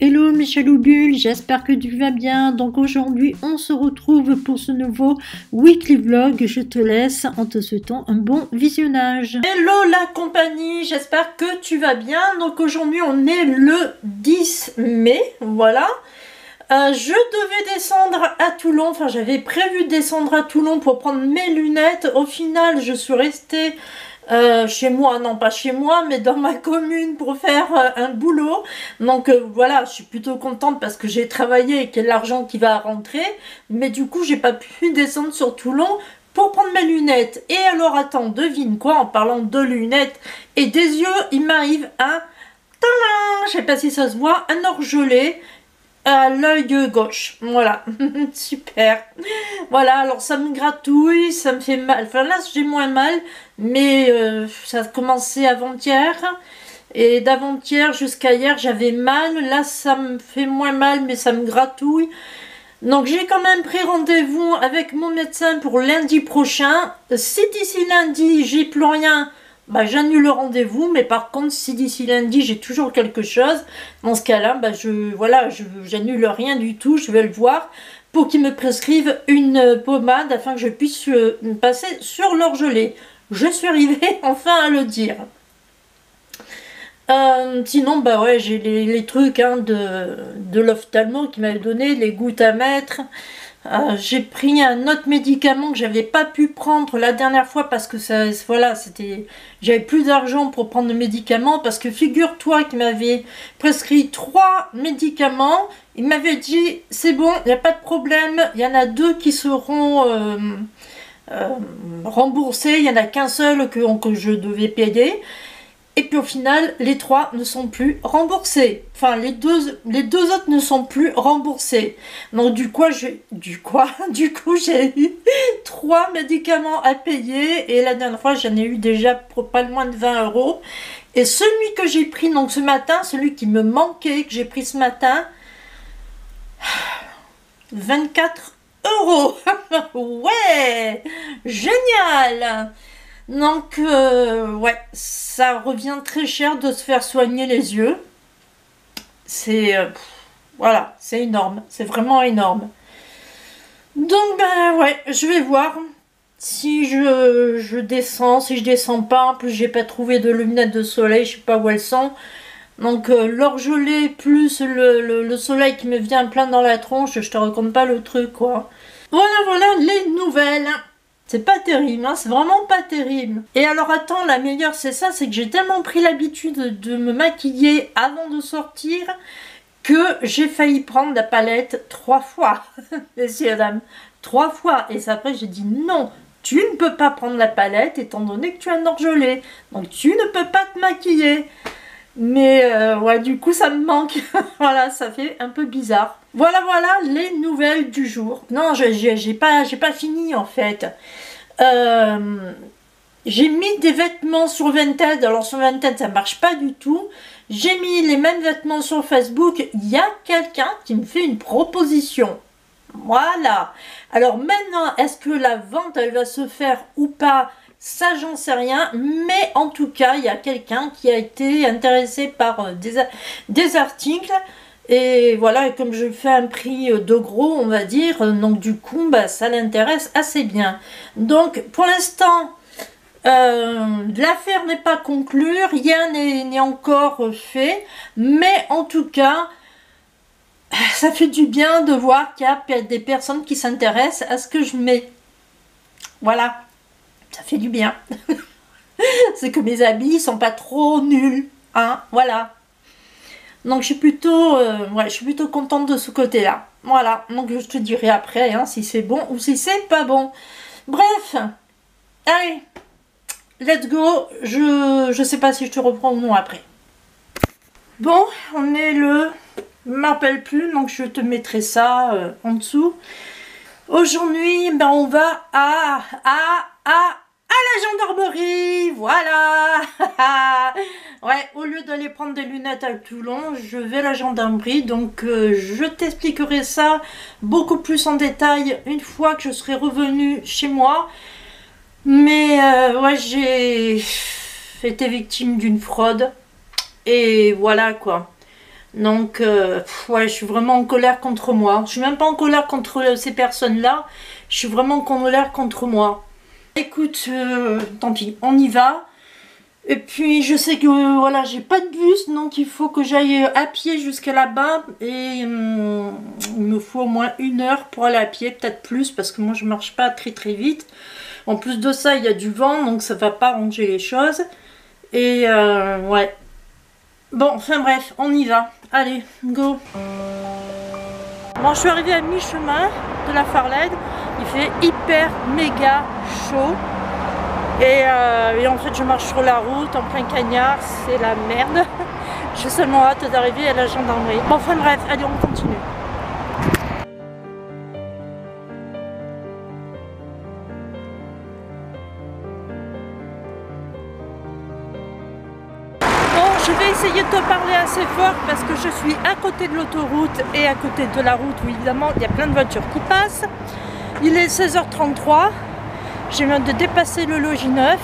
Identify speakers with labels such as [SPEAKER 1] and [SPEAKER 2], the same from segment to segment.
[SPEAKER 1] Hello mes chaloubules, j'espère que tu vas bien. Donc aujourd'hui on se retrouve pour ce nouveau weekly vlog. Je te laisse en te souhaitant un bon visionnage. Hello la compagnie, j'espère que tu vas bien. Donc aujourd'hui on est le 10 mai, voilà. Je devais descendre à Toulon, enfin j'avais prévu de descendre à Toulon pour prendre mes lunettes. Au final je suis restée chez moi, non pas chez moi, mais dans ma commune pour faire un boulot. Donc voilà, je suis plutôt contente parce que j'ai travaillé et qu'il y a de l'argent qui va rentrer. Mais du coup, j'ai pas pu descendre sur Toulon pour prendre mes lunettes. Et alors, attends, devine quoi, en parlant de lunettes et des yeux, il m'arrive un... Tadam, je sais pas si ça se voit, un orgelet à l'œil gauche, voilà. Super, voilà. Alors ça me gratouille, ça me fait mal, enfin là j'ai moins mal, mais ça a commencé avant-hier, et d'avant-hier jusqu'à hier j'avais mal. Là ça me fait moins mal, mais ça me gratouille. Donc j'ai quand même pris rendez-vous avec mon médecin pour lundi prochain. Si d'ici lundi j'ai plus rien, bah, j'annule le rendez-vous. Mais par contre, si d'ici lundi j'ai toujours quelque chose, dans ce cas-là, bah, j'annule rien du tout. Je vais le voir pour qu'il me prescrive une pommade afin que je puisse passer sur l'orgelet. Je suis arrivée enfin à le dire. Sinon, bah ouais, j'ai les trucs hein, de l'ophtalmo qui m'avait donné, les gouttes à mettre. J'ai pris un autre médicament que j'avais pas pu prendre la dernière fois parce que ça, voilà, j'avais plus d'argent pour prendre le médicament, parce que figure-toi qu'il m'avait prescrit 3 médicaments. Il m'avait dit c'est bon, il n'y a pas de problème, il y en a 2 qui seront remboursés, il n'y en a qu'un seul que je devais payer. Et puis au final, les 3 ne sont plus remboursés. Enfin, les deux autres ne sont plus remboursés. Donc du coup, j'ai eu 3 médicaments à payer. Et la dernière fois, j'en ai eu déjà pour pas moins de 20 €. Et celui que j'ai pris donc ce matin, celui qui me manquait, que j'ai pris ce matin, 24 €. Ouais, génial. Donc, ouais, ça revient très cher de se faire soigner les yeux. C'est, voilà, c'est énorme, c'est vraiment énorme. Donc, ben ouais, je vais voir si je descends, si je descends pas. En plus, j'ai pas trouvé de lunettes de soleil, je sais pas où elles sont. Donc, l'orgelet plus le soleil qui me vient plein dans la tronche, je te raconte pas le truc, quoi. Voilà les nouvelles. C'est pas terrible, hein, c'est vraiment pas terrible. Et alors attends, la meilleure c'est ça, c'est que j'ai tellement pris l'habitude de me maquiller avant de sortir que j'ai failli prendre la palette 3 fois. Messieurs et dames, 3 fois. Et après j'ai dit non, tu ne peux pas prendre la palette étant donné que tu as un orgelet. Donc tu ne peux pas te maquiller. Mais ouais, du coup ça me manque. Voilà, ça fait un peu bizarre. Voilà les nouvelles du jour. Non, j'ai pas fini en fait. J'ai mis des vêtements sur Vinted. Alors sur Vinted ça marche pas du tout. J'ai mis les mêmes vêtements sur Facebook. Il y a quelqu'un qui me fait une proposition. Voilà. Alors maintenant, est-ce que la vente elle va se faire ou pas? Ça j'en sais rien, mais en tout cas il y a quelqu'un qui a été intéressé par des articles. Et voilà, et comme je fais un prix de gros, on va dire, donc du coup, bah, ça l'intéresse assez bien. Donc, pour l'instant, l'affaire n'est pas conclue, rien n'est encore fait, mais en tout cas, ça fait du bien de voir qu'il y a des personnes qui s'intéressent à ce que je mets. Voilà, ça fait du bien. C'est que mes habits sont pas trop nuls, hein, voilà. Donc je suis plutôt contente de ce côté-là. Voilà, donc je te dirai après hein, si c'est bon ou si c'est pas bon. Bref, allez, let's go. Je sais pas si je te reprends ou non après. Bon, on est le... Je ne m'appelle plus, donc je te mettrai ça en dessous. Aujourd'hui, ben, on va à la gendarmerie, voilà. Ouais, au lieu d'aller prendre des lunettes à Toulon, je vais à la gendarmerie. Donc je t'expliquerai ça beaucoup plus en détail une fois que je serai revenue chez moi. Mais ouais, j'ai été victime d'une fraude. Et voilà quoi. Donc, ouais, je suis vraiment en colère contre moi. Je suis même pas en colère contre ces personnes-là. Je suis vraiment en colère contre moi. Écoute, tant pis, on y va. Et puis, je sais que, voilà, j'ai pas de bus, donc il faut que j'aille à pied jusqu'à là-bas. Et il me faut au moins 1 heure pour aller à pied, peut-être plus, parce que moi, je marche pas très très vite. En plus de ça, il y a du vent, donc ça va pas ranger les choses. Et, ouais. Bon, enfin bref, on y va. Allez, go. Bon, je suis arrivée à mi-chemin de la Farled. Il fait hyper méga chaud. Et en fait, je marche sur la route en plein cagnard. C'est la merde. J'ai seulement hâte d'arriver à la gendarmerie. Bon, enfin bref, allez, on continue. Je vais essayer de te parler assez fort parce que je suis à côté de l'autoroute et à côté de la route où évidemment il y a plein de voitures qui passent. Il est 16h33, je viens de dépasser le logis 9,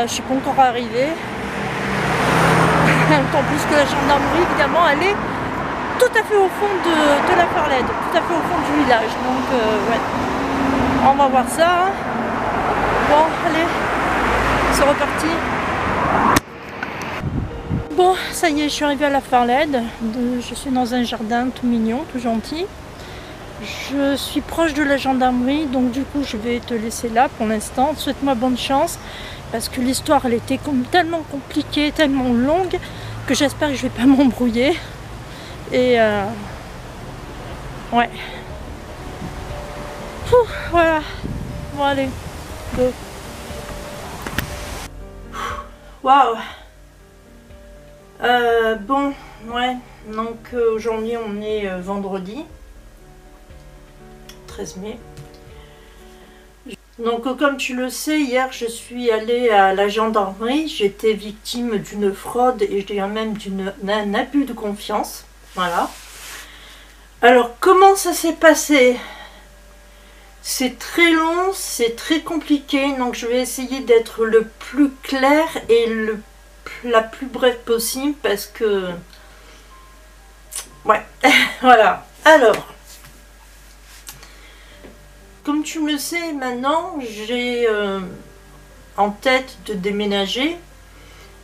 [SPEAKER 1] je suis pas encore arrivée. Tant plus que la gendarmerie évidemment elle est tout à fait au fond de la Farled, tout à fait au fond du village. Donc ouais, on va voir ça. Hein. Bon allez, c'est reparti. Bon, ça y est, je suis arrivée à la Farled. Je suis dans un jardin tout mignon, tout gentil. Je suis proche de la gendarmerie, donc du coup, je vais te laisser là pour l'instant. Souhaite-moi bonne chance, parce que l'histoire, elle était tellement compliquée, tellement longue, que j'espère que je vais pas m'embrouiller. Et ouais. Voilà. Bon, allez, go. Waouh. Bon, ouais, donc aujourd'hui on est vendredi 13 mai. Donc comme tu le sais, hier je suis allée à la gendarmerie, j'étais victime d'une fraude et je dirais même d'un abus de confiance, voilà. Alors comment ça s'est passé? C'est très long, c'est très compliqué, donc je vais essayer d'être le plus clair et la plus brève possible parce que ouais voilà. Alors comme tu me le sais maintenant, j'ai en tête de déménager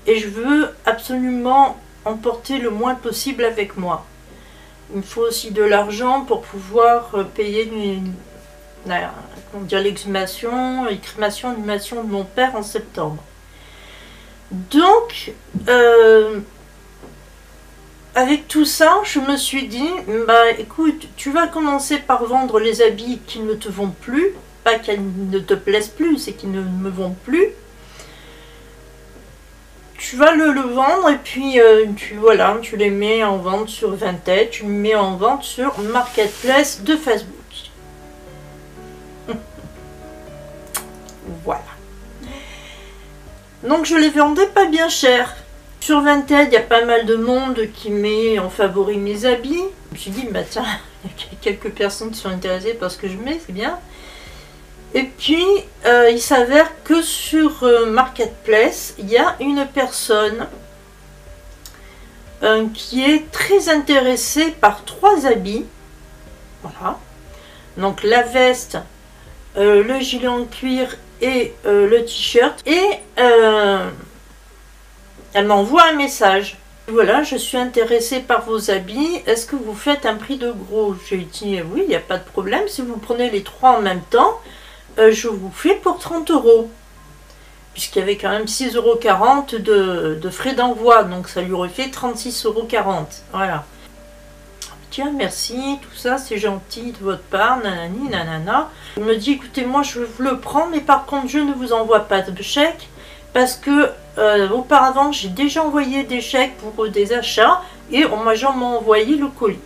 [SPEAKER 1] et je veux absolument emporter le moins possible avec moi. Il me faut aussi de l'argent pour pouvoir payer l'exhumation de mon père en septembre. Donc, avec tout ça, je me suis dit, bah écoute, tu vas commencer par vendre les habits qui ne te vont plus, pas qu'ils ne te plaisent plus, c'est qu'ils ne me vont plus. Tu vas le vendre et puis voilà, tu les mets en vente sur Vinted, tu les mets en vente sur Marketplace de Facebook. Voilà. Donc je les vendais pas bien cher. Sur Vinted, il y a pas mal de monde qui met en favori mes habits. Je me suis dit, bah tiens, il y a quelques personnes qui sont intéressées par ce que je mets, c'est bien. Et puis, il s'avère que sur Marketplace, il y a une personne qui est très intéressée par 3 habits. Voilà. Donc la veste, le gilet en cuir et le t-shirt. Et elle m'envoie un message. Voilà, je suis intéressée par vos habits. Est-ce que vous faites un prix de gros? J'ai dit oui, il n'y a pas de problème. Si vous prenez les 3 en même temps, je vous fais pour 30 €. Puisqu'il y avait quand même 6,40 € de frais d'envoi. Donc ça lui aurait fait 36,40 €. Voilà. Tiens, merci, tout ça, c'est gentil de votre part, nanani, nanana. Il me dit, écoutez, moi je le prends, mais par contre, je ne vous envoie pas de chèque. Parce que auparavant, j'ai déjà envoyé des chèques pour des achats et on m'a envoyé le colis.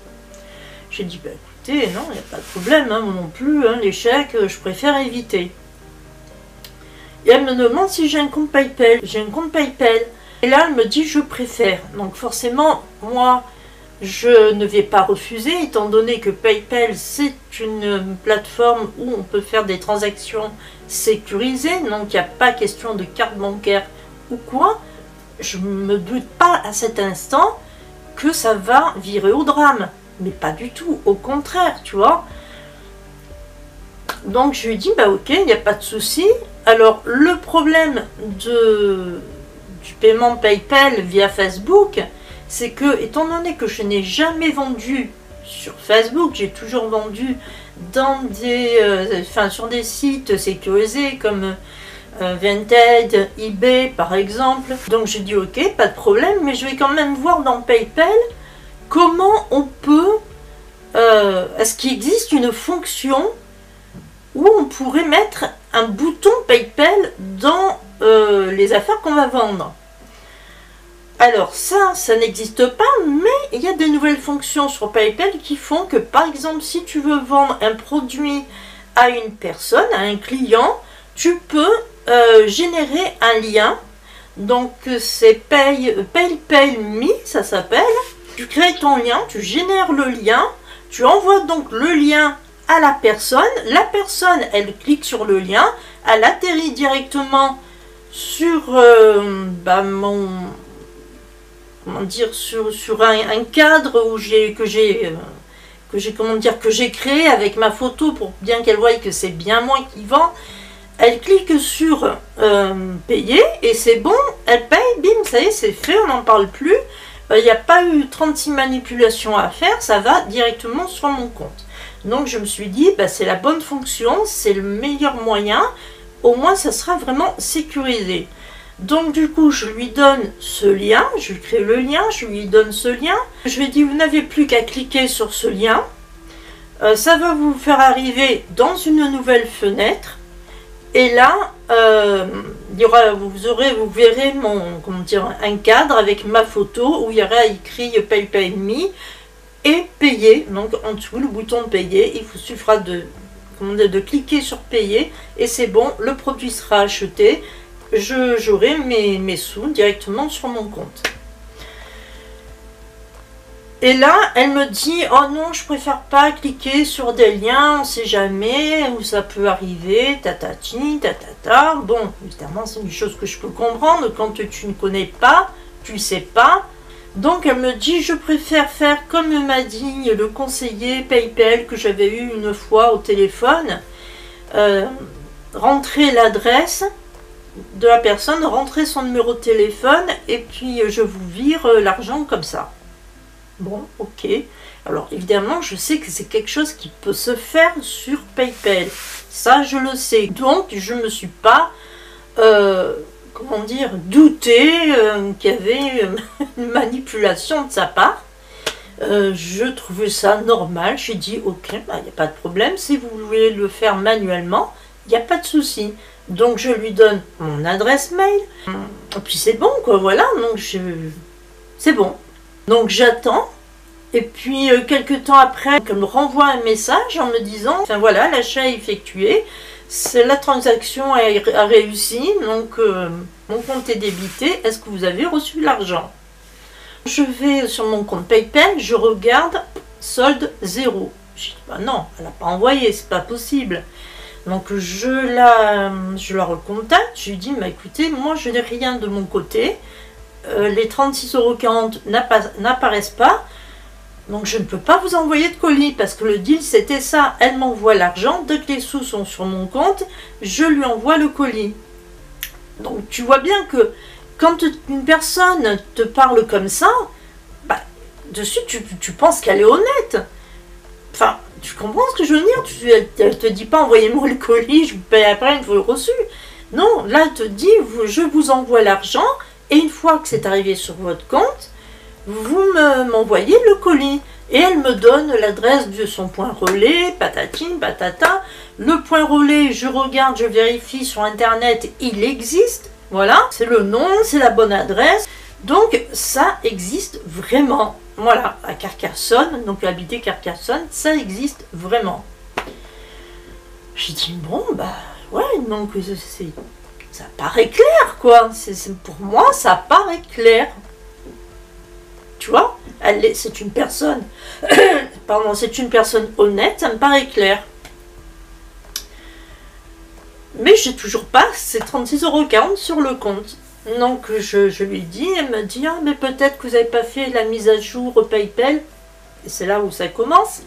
[SPEAKER 1] J'ai dit, bah écoutez, non, il n'y a pas de problème, hein, moi non plus, hein, les chèques, je préfère éviter. Et elle me demande si j'ai un compte PayPal. J'ai un compte PayPal. Et là, elle me dit, je préfère. Donc forcément, moi, je ne vais pas refuser, étant donné que PayPal, c'est une plateforme où on peut faire des transactions sécurisées, donc il n'y a pas question de carte bancaire ou quoi. Je ne me doute pas à cet instant
[SPEAKER 2] que ça va virer au drame. Mais pas du tout, au contraire, tu vois. Donc je lui dis, bah ok, il n'y a pas de souci. Alors le problème du paiement PayPal via Facebook, c'est que, étant donné que je n'ai jamais vendu sur Facebook, j'ai toujours vendu dans sur des sites sécurisés comme Vinted, eBay par exemple. Donc j'ai dit ok, pas de problème, mais je vais quand même voir dans PayPal comment on peut, est-ce qu'il existe une fonction où on pourrait mettre un bouton PayPal dans les affaires qu'on va vendre. Alors ça n'existe pas, mais il y a des nouvelles fonctions sur PayPal qui font que, par exemple, si tu veux vendre un produit à une personne, à un client, tu peux générer un lien. Donc c'est PayPal.me, ça s'appelle. Tu crées ton lien, tu génères le lien, tu envoies donc le lien à la personne, elle clique sur le lien, elle atterrit directement sur sur un cadre que j'ai créé avec ma photo pour bien qu'elle voie que c'est bien moi qui vends. Elle clique sur payer et c'est bon, elle paye, bim, ça y est, c'est fait, on n'en parle plus. Il n'y a pas eu 36 manipulations à faire, ça va directement sur mon compte. Donc je me suis dit, bah, c'est la bonne fonction, c'est le meilleur moyen, au moins ça sera vraiment sécurisé. Donc du coup je lui donne ce lien, je lui crée le lien, je lui donne ce lien. Je lui ai dit, vous n'avez plus qu'à cliquer sur ce lien, ça va vous faire arriver dans une nouvelle fenêtre. Et là, vous verrez un cadre avec ma photo où il y aura écrit PayPal.me et payer. Donc en dessous le bouton payer, il vous suffira de cliquer sur payer et c'est bon, le produit sera acheté. J'aurai mes sous directement sur mon compte. Et là, elle me dit, oh non, je préfère pas cliquer sur des liens, on sait jamais où ça peut arriver, tatati, tatata. Bon, évidemment, c'est une chose que je peux comprendre, quand tu ne connais pas, tu ne sais pas. Donc, elle me dit, je préfère faire comme m'a dit le conseiller PayPal que j'avais eu une fois au téléphone, rentrer l'adresse de la personne, rentrer son numéro de téléphone, et puis je vous vire l'argent comme ça. Bon, ok. Alors évidemment, je sais que c'est quelque chose qui peut se faire sur PayPal. Ça, je le sais. Donc, je ne me suis pas, douté qu'il y avait une manipulation de sa part. Je trouvais ça normal. J'ai dit, ok, il n'y a pas de problème. Si vous voulez le faire manuellement, il n'y a pas de souci. Donc, je lui donne mon adresse mail. Et puis, c'est bon, quoi, voilà. Donc, c'est bon. Donc j'attends, et puis quelques temps après, elle me renvoie un message en me disant, enfin voilà, l'achat est effectué, la transaction a réussi, donc mon compte est débité, est-ce que vous avez reçu l'argent? Je vais sur mon compte PayPal, je regarde, solde 0. Je dis, bah non, elle n'a pas envoyé, c'est pas possible. Donc je la recontacte, je lui dis, bah écoutez, moi je n'ai rien de mon côté, les 36,40 € n'apparaissent pas, donc je ne peux pas vous envoyer de colis parce que le deal c'était ça, elle m'envoie l'argent, dès que les sous sont sur mon compte, je lui envoie le colis. Donc tu vois bien que quand une personne te parle comme ça, bah, dessus tu penses qu'elle est honnête. Enfin, tu comprends ce que je veux dire? Elle te dit pas envoyez-moi le colis, je vous paye après une fois le reçu. Non, là elle te dit je vous envoie l'argent. Et une fois que c'est arrivé sur votre compte, vous m'envoyez le colis. Et elle me donne l'adresse de son point relais, patatine, patata. Le point relais, je regarde, je vérifie sur Internet, il existe. Voilà, c'est le nom, c'est la bonne adresse. Donc, ça existe vraiment. Voilà, à Carcassonne, donc habiter Carcassonne, ça existe vraiment. J'ai dit, bon, bah, ouais, donc ça paraît clair, quoi. Pour moi, ça paraît clair. Tu vois, c'est une personne, pardon, c'est une personne honnête, ça me paraît clair. Mais j'ai toujours pas ces 36,40 € sur le compte. Donc je lui dis, elle me dit, ah, mais peut-être que vous n'avez pas fait la mise à jour au PayPal. Et c'est là où ça commence.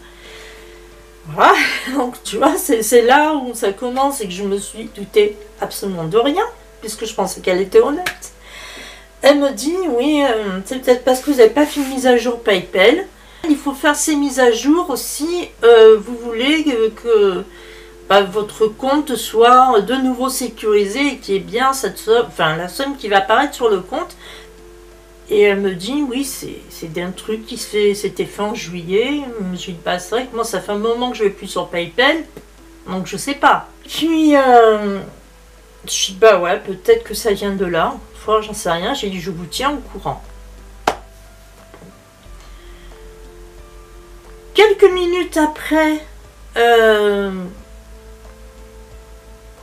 [SPEAKER 2] Voilà, donc tu vois, c'est là où ça commence et que je me suis doutée absolument de rien, puisque je pensais qu'elle était honnête. Elle me dit, oui, c'est peut-être parce que vous n'avez pas fait une mise à jour PayPal. Il faut faire ces mises à jour si vous voulez que votre compte soit de nouveau sécurisé et qu'il y ait bien cette somme, enfin la somme qui va apparaître sur le compte. Et elle me dit, oui, c'est un truc qui s'était fait en juillet. Je lui dis, bah, c'est vrai que moi, ça fait un moment que je ne vais plus sur PayPal, donc je sais pas. Puis, je dis, bah ouais, peut-être que ça vient de là. Fois, j'en sais rien. J'ai dit, je vous tiens au courant. Quelques minutes après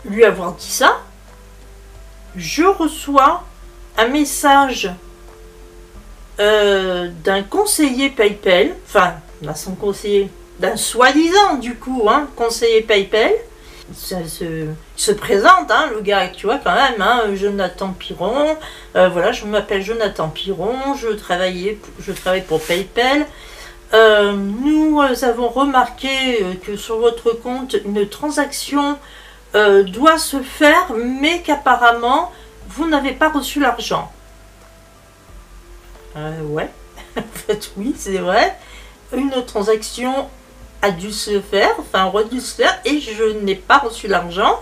[SPEAKER 2] lui avoir dit ça, je reçois un message d'un conseiller PayPal, enfin, son conseiller, d'un soi-disant du coup, hein, conseiller PayPal. Il se présente, hein, le gars, tu vois, quand même, hein, Jonathan Piron. Voilà, je m'appelle Jonathan Piron, je travaille pour PayPal. Nous avons remarqué que sur votre compte, une transaction doit se faire, mais qu'apparemment, vous n'avez pas reçu l'argent. Ouais, en fait, oui, c'est vrai. Une transaction a dû se faire, enfin, aurait dû se faire, et je n'ai pas reçu l'argent.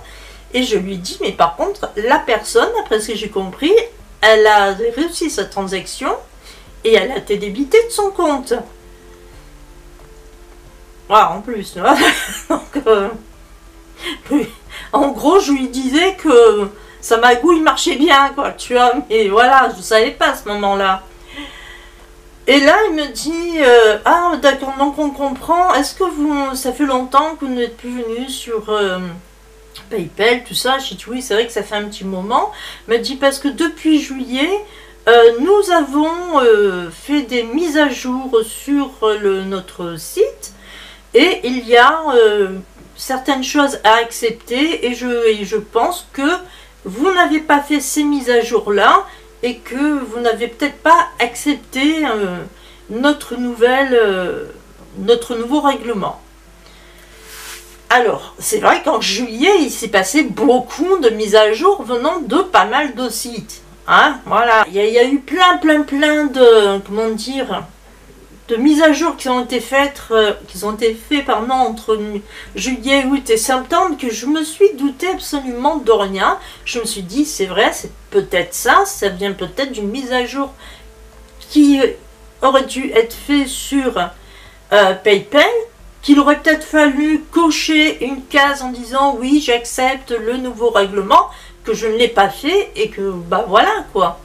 [SPEAKER 2] Et je lui dis, mais par contre, la personne, après ce que j'ai compris, elle a réussi sa transaction et elle a été débitée de son compte. Voilà, en plus, tu vois. Donc, en gros, je lui disais que sa magouille marchait bien, quoi, tu vois. Mais voilà, je ne savais pas à ce moment-là. Et là, il me dit, ah d'accord, donc on comprend, est-ce que ça fait longtemps que vous n'êtes plus venu sur PayPal, tout ça? Je dis, oui, c'est vrai que ça fait un petit moment. Il me dit, parce que depuis juillet, nous avons fait des mises à jour sur notre site, et il y a certaines choses à accepter, et je pense que vous n'avez pas fait ces mises à jour-là, et que vous n'avez peut-être pas accepté notre nouveau règlement. Alors, c'est vrai qu'en juillet, il s'est passé beaucoup de mises à jour venant de pas mal de sites. Hein, voilà. Il y a eu plein de, comment dire, de mises à jour qui ont été faites, entre juillet, août et septembre, que je me suis douté absolument de rien. Je me suis dit, c'est vrai, c'est peut-être ça vient peut-être d'une mise à jour qui aurait dû être faite sur PayPal, qu'il aurait peut-être fallu cocher une case en disant, oui, j'accepte le nouveau règlement, que je ne l'ai pas fait, et que, bah voilà, quoi.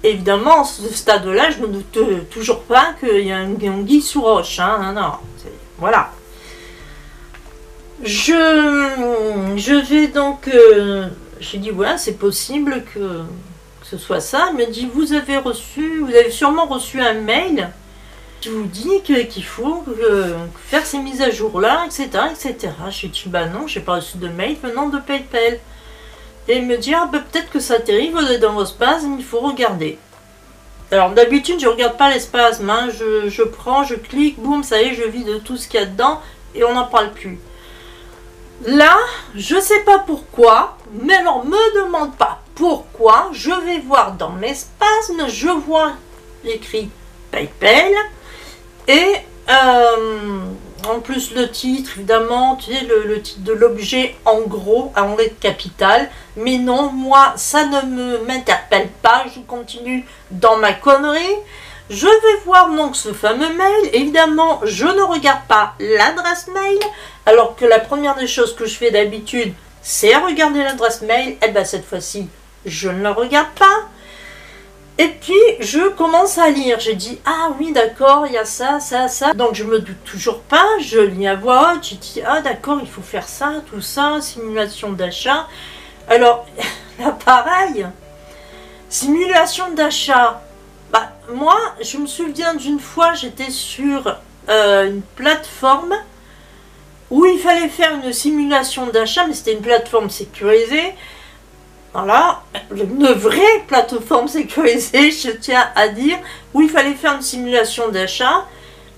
[SPEAKER 2] Évidemment, à ce stade-là, je ne doute toujours pas qu'il y a un anguille sous roche. Hein, non, voilà. Je vais donc... j'ai dit, voilà, c'est possible que ce soit ça. Il me dit, vous avez sûrement reçu un mail qui vous dit qu'il faut faire ces mises à jour-là, etc., etc. J'ai dit, bah non, j'ai pas reçu de mail venant de PayPal. Et il me dit, ah, bah, peut-être que ça dérive dans vos spasmes, il faut regarder. Alors d'habitude, je ne regarde pas les spasmes, hein. Je prends, je clique, boum, ça y est, je vide tout ce qu'il y a dedans et on n'en parle plus. Là, je ne sais pas pourquoi, mais alors me demande pas pourquoi, je vais voir dans mes spasmes, je vois écrit PayPal et en plus le titre, évidemment, tu sais, le titre de l'objet en gros, en lettres capitales. Mais non, moi, ça ne m'interpelle pas. Je continue dans ma connerie. Je vais voir donc ce fameux mail. Évidemment, je ne regarde pas l'adresse mail. Alors que la première des choses que je fais d'habitude, c'est regarder l'adresse mail. Et bien cette fois-ci, je ne la regarde pas. Et puis, je commence à lire. J'ai dit, ah oui, d'accord, il y a ça, ça, ça. Donc, je me doute toujours pas. Je lis à voix haute. J'ai dit, ah d'accord, il faut faire ça, tout ça, simulation d'achat. Alors, là, pareil, simulation d'achat. Bah, moi, je me souviens d'une fois, j'étais sur une plateforme où il fallait faire une simulation d'achat, mais c'était une plateforme sécurisée. Voilà, une vraie plateforme sécurisée, je tiens à dire, où il fallait faire une simulation d'achat,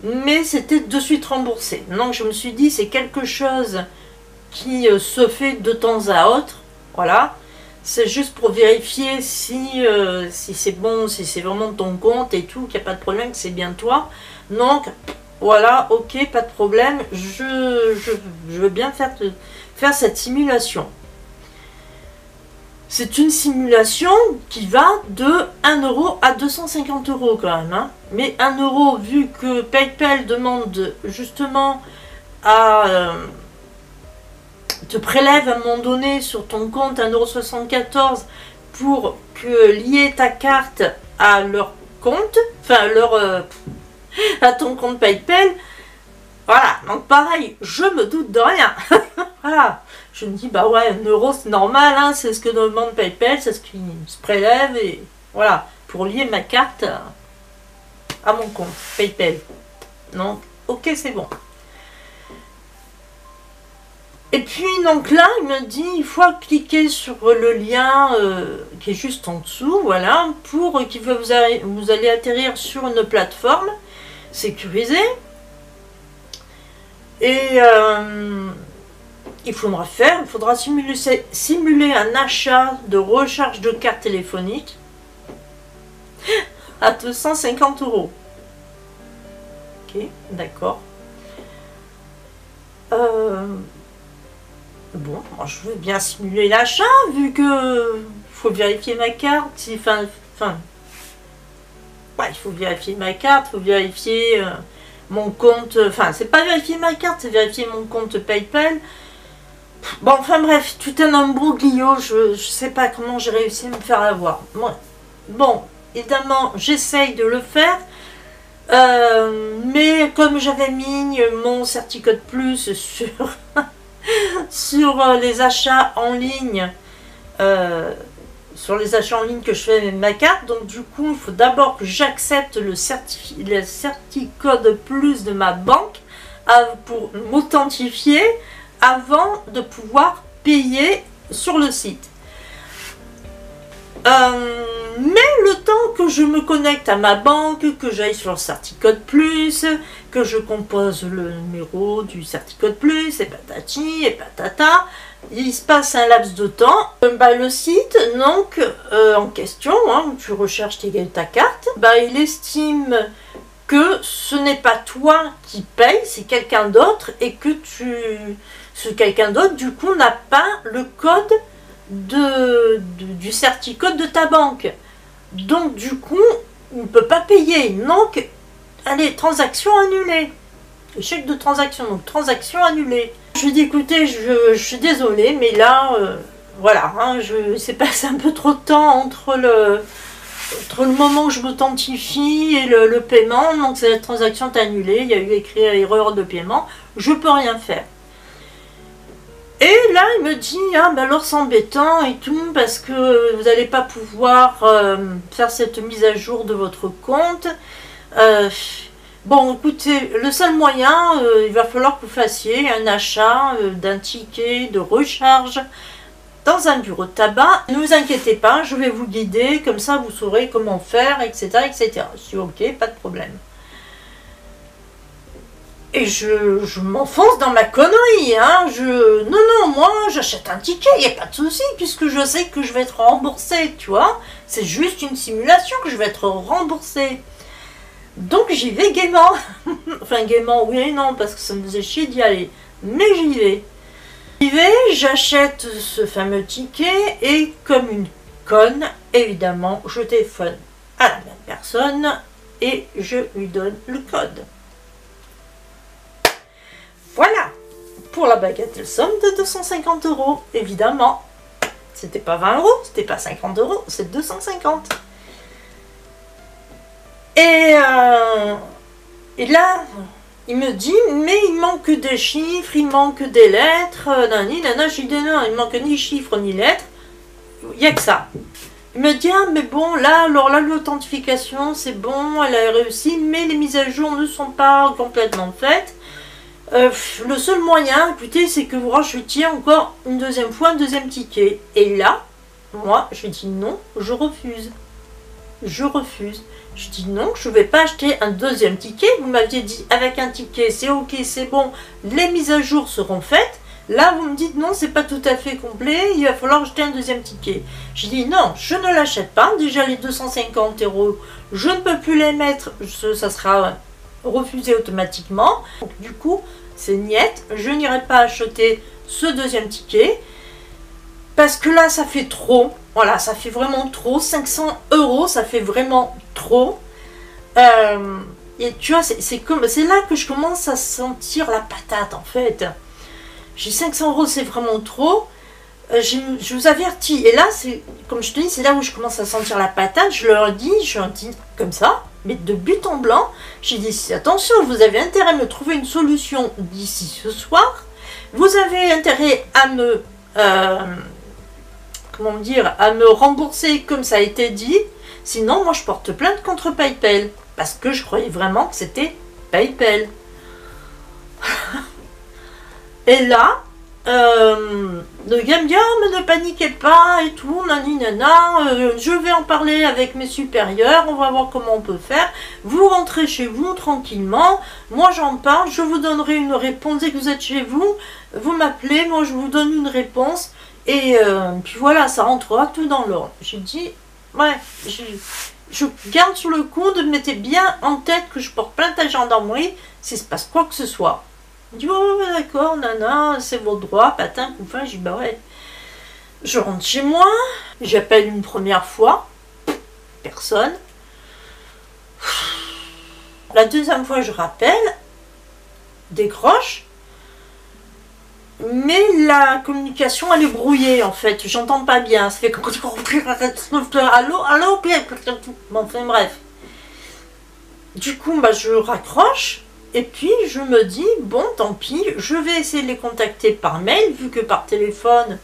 [SPEAKER 2] mais c'était de suite remboursé. Donc je me suis dit, c'est quelque chose qui se fait de temps à autre, voilà. C'est juste pour vérifier si c'est bon, si c'est vraiment ton compte et tout, qu'il n'y a pas de problème, que c'est bien toi. Donc voilà, ok, pas de problème, je veux bien faire cette simulation. C'est une simulation qui va de 1 euro à 250 euros quand même. Hein. Mais 1 euro, vu que PayPal demande justement à te prélève à un moment donné sur ton compte 1,74 € pour que lier ta carte à leur compte, enfin à ton compte PayPal. Voilà, donc pareil, je me doute de rien. Voilà. Je me dis, bah ouais, 1 euro c'est normal, hein, c'est ce que demande PayPal, c'est ce qui se prélève, et voilà, pour lier ma carte à mon compte PayPal. Donc, ok, c'est bon. Et puis, donc là, il me dit, il faut cliquer sur le lien qui est juste en dessous, voilà, pour que vous allez atterrir sur une plateforme sécurisée. Et il faudra simuler un achat de recharge de carte téléphonique à 250 euros. Ok, d'accord. Bon, moi je veux bien simuler l'achat, vu que faut vérifier ma carte. Il faut vérifier ma carte, il faut vérifier mon compte. Enfin, c'est pas vérifier ma carte, c'est vérifier mon compte PayPal. Bon, enfin bref, tout un imbroglio, je sais pas comment j'ai réussi à me faire avoir. Bon, évidemment, j'essaye de le faire, mais comme j'avais mis mon certicode plus sur les achats en ligne, que je fais avec ma carte, donc du coup, il faut d'abord que j'accepte le certicode plus de ma banque pour m'authentifier, avant de pouvoir payer sur le site. Mais le temps que je me connecte à ma banque, que j'aille sur le certicode plus, que je compose le numéro du certicode plus, et patati et patata, il se passe un laps de temps. Le site donc en question, hein, où tu recherches ta carte, il estime que ce n'est pas toi qui paye, c'est quelqu'un d'autre, et que ce quelqu'un d'autre, du coup, n'a pas le code du certicode de ta banque. Donc, du coup, il ne peut pas payer. Donc, allez, transaction annulée. Échec de transaction, donc transaction annulée. Je lui dis, écoutez, je suis désolée, mais là, voilà, hein, c'est passé un peu trop de temps entre le moment où je m'authentifie et le paiement, donc cette transaction est annulée, il y a eu écrit erreur de paiement, je peux rien faire. Et là il me dit, ah alors c'est embêtant et tout, parce que vous n'allez pas pouvoir faire cette mise à jour de votre compte. Bon écoutez, le seul moyen, il va falloir que vous fassiez un achat d'un ticket de recharge dans un bureau de tabac. Ne vous inquiétez pas, je vais vous guider, comme ça vous saurez comment faire, etc. etc. Je suis ok, pas de problème. Et je m'enfonce dans ma connerie, hein. Non, moi j'achète un ticket, il n'y a pas de souci, puisque je sais que je vais être remboursé, tu vois. C'est juste une simulation que je vais être remboursé. Donc j'y vais gaiement. Enfin gaiement, oui et non, parce que ça me faisait chier d'y aller. Mais j'y vais. J'achète ce fameux ticket et comme une conne, évidemment, je téléphone à la même personne et je lui donne le code. Voilà, pour la bagatelle somme de 250 €, évidemment. C'était pas 20 €, c'était pas 50 €, c'est 250. Et là, il me dit, mais il manque des chiffres, il manque des lettres, je lui dis non, il manque ni chiffres ni lettres, il n'y a que ça. Il me dit, ah mais bon, là, alors là, l'authentification, c'est bon, elle a réussi, mais les mises à jour ne sont pas complètement faites. Le seul moyen, écoutez, c'est que vous rachetiez encore une deuxième fois un deuxième ticket. Et là, moi, je dis non, je refuse. Je refuse. Je dis non, je ne vais pas acheter un deuxième ticket. Vous m'aviez dit avec un ticket, c'est ok, c'est bon, les mises à jour seront faites. Là, vous me dites non, c'est pas tout à fait complet, il va falloir acheter un deuxième ticket. Je dis non, je ne l'achète pas. Déjà, les 250 €, je ne peux plus les mettre, ça sera refusé automatiquement. Donc, du coup, c'est niet, je n'irai pas acheter ce deuxième ticket. Parce que là, ça fait trop. Voilà, ça fait vraiment trop. 500 €, ça fait vraiment trop. Et tu vois, c'est là que je commence à sentir la patate, en fait. J'ai 500 €, c'est vraiment trop. Je vous avertis. Et là, comme je te dis, c'est là où je commence à sentir la patate. Je leur dis comme ça, mais de but en blanc. J'ai dit, attention, vous avez intérêt à me trouver une solution d'ici ce soir. Vous avez intérêt à me... comment dire, à me rembourser comme ça a été dit. Sinon, moi, je porte plainte contre PayPal. Parce que je croyais vraiment que c'était PayPal. Et là, le gars me dit, oh, mais ne paniquez pas et tout, je vais en parler avec mes supérieurs, on va voir comment on peut faire. Vous rentrez chez vous tranquillement, moi j'en parle, je vous donnerai une réponse. Dès que vous êtes chez vous, vous m'appelez, moi je vous donne une réponse. Et puis voilà, ça rentrera tout dans l'ordre. J'ai dit, ouais, je garde sur le coude, mettez bien en tête que je porte plainte à la gendarmerie s'il se passe quoi que ce soit. Il dit, oh d'accord, nana, c'est votre droit, patin, couffin. J'ai dit, bah ouais. Je rentre chez moi, j'appelle une première fois, personne. La deuxième fois, je rappelle, décroche. Mais la communication, elle est brouillée, en fait. J'entends pas bien. Ça fait comme... Allô, allô. Bon, enfin, bref. Du coup, bah, je raccroche. Et puis, je me dis, bon, tant pis. Je vais essayer de les contacter par mail. Vu que par téléphone,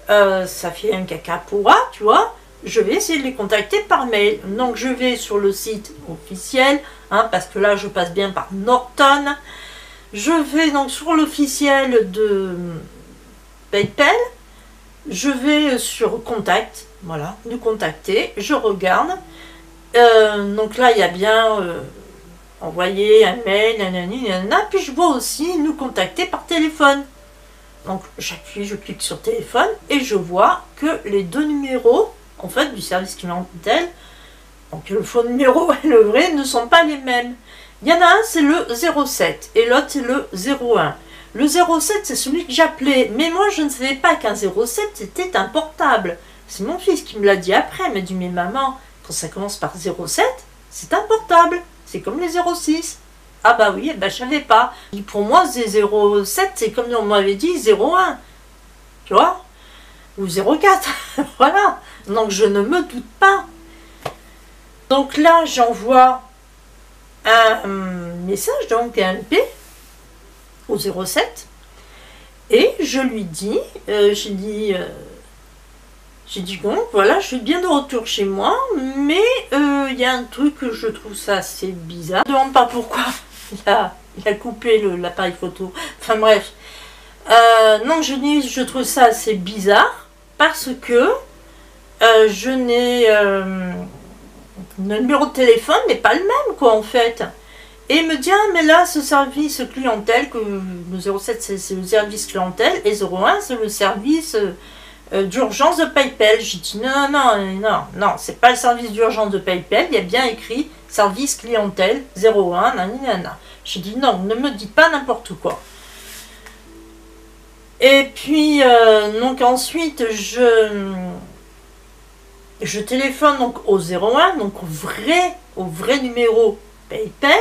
[SPEAKER 2] ça fait un caca pourra, tu vois. Je vais essayer de les contacter par mail. Donc, je vais sur le site officiel. Parce que là, je passe bien par Norton. Je vais donc sur l'officiel de PayPal, je vais sur Contact, voilà, nous contacter, je regarde. Donc là, il y a bien envoyé un mail, puis je vois aussi nous contacter par téléphone. Donc j'appuie, je clique sur téléphone et je vois que les deux numéros, en fait, du service clientèle, donc le faux numéro et le vrai, ne sont pas les mêmes. Il y en a un, c'est le 07 et l'autre, c'est le 01. Le 07, c'est celui que j'appelais. Mais moi, je ne savais pas qu'un 07, c'était un portable. C'est mon fils qui me l'a dit après. Il m'a dit, mais maman, quand ça commence par 07, c'est un portable. C'est comme les 06. Ah bah oui, bah, je ne savais pas. Pour moi, 07, c'est comme on m'avait dit 01. Tu vois? Ou 04. Voilà. Donc, je ne me doute pas. Donc là, j'envoie un message, donc un MP au 07 et je lui dis, j'ai dit bon, voilà, je suis bien de retour chez moi, mais il y a un truc que je trouve ça assez bizarre. Je ne demande pas pourquoi il a coupé l'appareil photo, enfin bref. Non, je trouve ça assez bizarre parce que je n'ai le numéro de téléphone n'est pas le même, quoi, en fait. Et il me dit, ah, mais là, ce service clientèle, que le 07, c'est le service clientèle, et 01, c'est le service d'urgence de PayPal. J'ai dit, non, c'est pas le service d'urgence de PayPal, il y a bien écrit service clientèle 01, nanana. J'ai dit, non, ne me dites pas n'importe quoi. Et puis, donc ensuite, je téléphone donc au 01, donc au vrai numéro PayPal.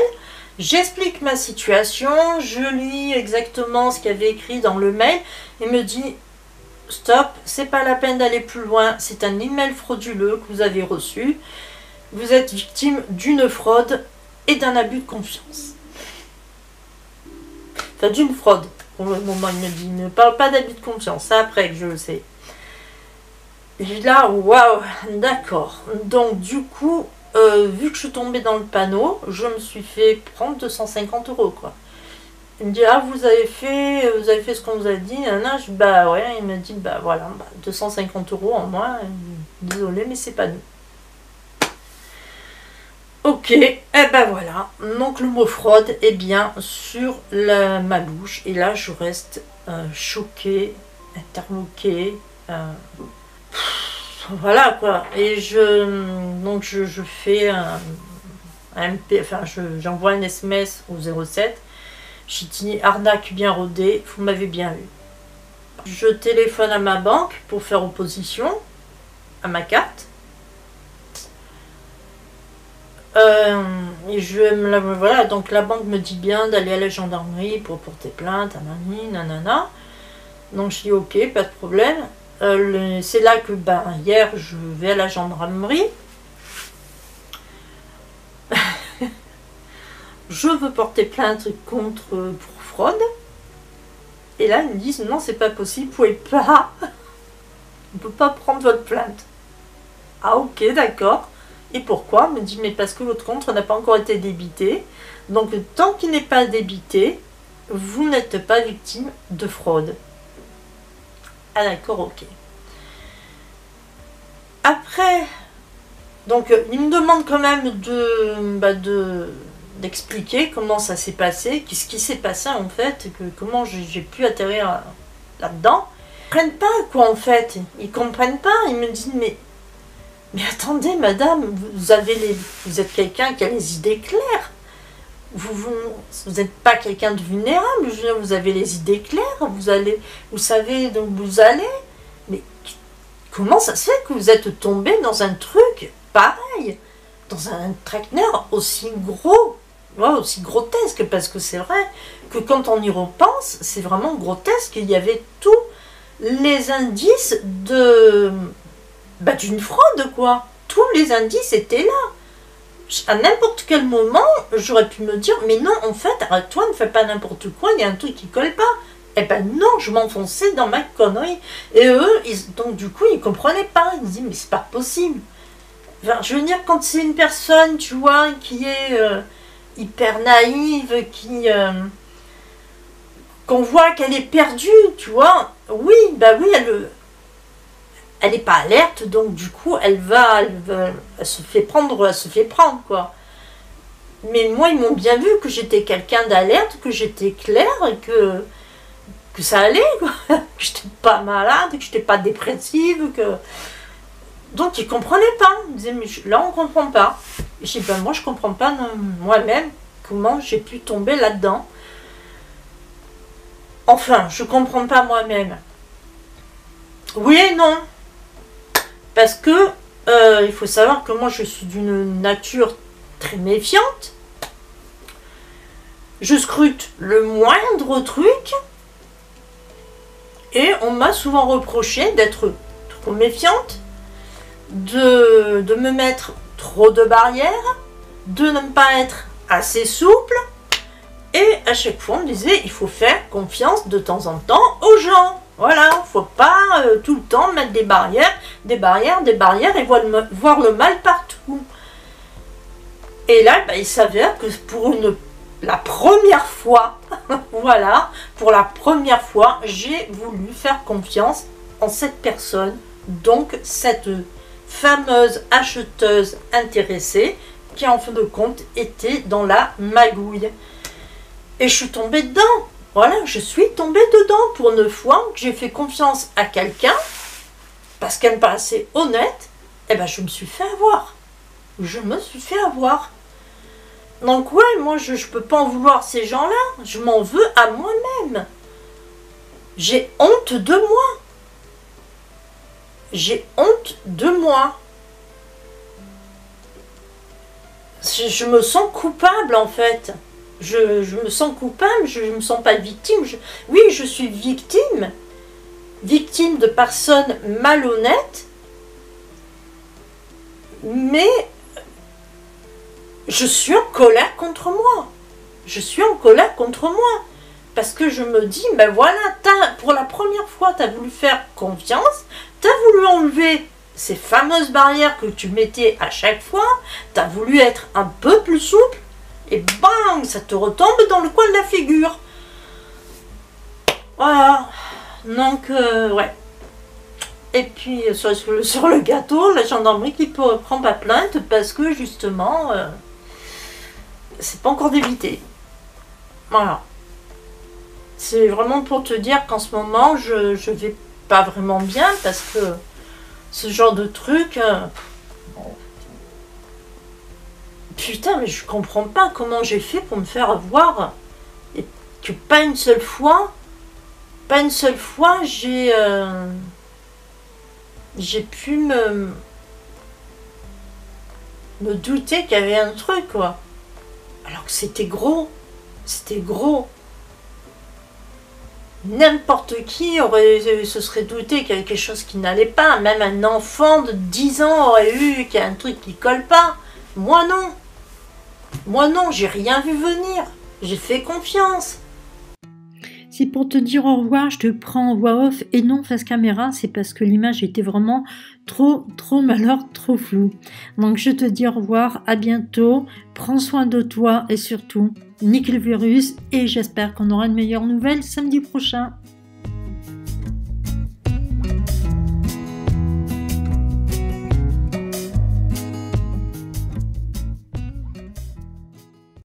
[SPEAKER 2] J'explique ma situation, je lis exactement ce qu'il y avait écrit dans le mail. Il me dit, stop, c'est pas la peine d'aller plus loin, c'est un email frauduleux que vous avez reçu. Vous êtes victime d'une fraude et d'un abus de confiance. Enfin, d'une fraude. Pour le moment, il me dit, ne parle pas d'abus de confiance, c'est après que je le sais. Et là, waouh, d'accord. Donc, du coup, vu que je suis tombée dans le panneau, je me suis fait prendre 250 €, quoi. Il me dit, ah, vous avez fait ce qu'on vous a dit. Nana. Je dis, bah ouais. Il me dit, bah voilà, 250 € en moins. Désolé, mais c'est pas nous. Ok, et ben voilà. Donc le mot fraude est bien sur ma bouche. Et là, je reste choquée, interloquée. Voilà quoi. Et donc je fais un MP, enfin j'envoie un SMS au 07. J'ai dit arnaque bien rodée, vous m'avez bien eu. Je téléphone à ma banque pour faire opposition à ma carte. Et voilà, donc la banque me dit bien d'aller à la gendarmerie pour porter plainte, nanana. Donc je dis ok, pas de problème. C'est là que hier je vais à la gendarmerie. Je veux porter plainte pour fraude. Et là ils me disent non, c'est pas possible, vous pouvez pas. On peut pas prendre votre plainte. Ah ok, d'accord. Et pourquoi? On me dit mais parce que votre compte n'a pas encore été débité. Donc tant qu'il n'est pas débité, vous n'êtes pas victime de fraude. Ah d'accord, ok. Après, donc il me demande quand même d'expliquer comment ça s'est passé, qu'est-ce qui s'est passé en fait, comment j'ai pu atterrir là-dedans. Ils comprennent pas quoi en fait, ils comprennent pas, ils me disent mais attendez madame, vous êtes quelqu'un qui a les idées claires. Vous n'êtes pas quelqu'un de vulnérable, je veux dire, vous avez les idées claires, vous savez donc vous allez. Mais comment ça se fait que vous êtes tombé dans un truc pareil, dans un traquenard aussi gros, aussi grotesque, parce que c'est vrai que quand on y repense, c'est vraiment grotesque, il y avait tous les indices d'une fraude, quoi. Tous les indices étaient là. À n'importe quel moment, j'aurais pu me dire, mais non, en fait, arrête-toi, ne fais pas n'importe quoi, il y a un truc qui colle pas. Eh ben non, je m'enfonçais dans ma connerie. Et eux, donc du coup, ils comprenaient pas. Ils me disaient, mais c'est pas possible. Enfin, je veux dire, quand c'est une personne, tu vois, qui est hyper naïve, qu'on voit qu'elle est perdue, tu vois, oui, elle n'est pas alerte, donc du coup, elle se fait prendre, quoi. Mais moi, ils m'ont bien vu que j'étais quelqu'un d'alerte, que j'étais claire, et que ça allait, quoi. Que j'étais pas malade, que j'étais pas dépressive, Donc, ils comprenaient pas. Ils disaient, mais là, on comprend pas. Et je dis, moi, je comprends pas moi-même comment j'ai pu tomber là-dedans. Enfin, je comprends pas moi-même. Oui et non. Parce que il faut savoir que moi je suis d'une nature très méfiante. Je scrute le moindre truc. Et on m'a souvent reproché d'être trop méfiante, de me mettre trop de barrières, de ne pas être assez souple. Et à chaque fois on me disait il faut faire confiance de temps en temps aux gens. Voilà, faut pas tout le temps mettre des barrières et voir le mal partout. Et là, il s'avère que la première fois, voilà, pour la première fois, j'ai voulu faire confiance en cette personne, donc cette fameuse acheteuse intéressée qui en fin de compte était dans la magouille. Et je suis tombée dedans. Voilà, je suis tombée dedans pour une fois que j'ai fait confiance à quelqu'un, parce qu'elle me paraissait honnête, et je me suis fait avoir. Je me suis fait avoir. Donc ouais, moi je peux pas en vouloir ces gens-là, je m'en veux à moi-même. J'ai honte de moi. J'ai honte de moi. Je me sens coupable en fait. Je me sens coupable, je ne me sens pas victime. Oui, je suis victime de personnes malhonnêtes, mais je suis en colère contre moi. Je suis en colère contre moi. Parce que je me dis, voilà, pour la première fois, tu as voulu faire confiance, tu as voulu enlever ces fameuses barrières que tu mettais à chaque fois, tu as voulu être un peu plus souple, et bang, ça te retombe dans le coin de la figure. Voilà. Donc, ouais. Et puis, sur le gâteau, la gendarmerie qui prend pas plainte parce que, justement, c'est pas encore d'éviter. Voilà. C'est vraiment pour te dire qu'en ce moment, je vais pas vraiment bien parce que ce genre de truc... putain, mais je comprends pas comment j'ai fait pour me faire avoir. Et que pas une seule fois, j'ai pu me douter qu'il y avait un truc, quoi. Alors que c'était gros. C'était gros. N'importe qui se serait douté qu'il y avait quelque chose qui n'allait pas. Même un enfant de 10 ans aurait eu qu'il y a un truc qui colle pas. Moi non. Moi non, j'ai rien vu venir. J'ai fait confiance.
[SPEAKER 1] Si pour te dire au revoir, je te prends en voix off et non face caméra, c'est parce que l'image était vraiment trop malheur, trop floue. Donc je te dis au revoir, à bientôt, prends soin de toi et surtout, nique le virus et j'espère qu'on aura une meilleure nouvelle samedi prochain.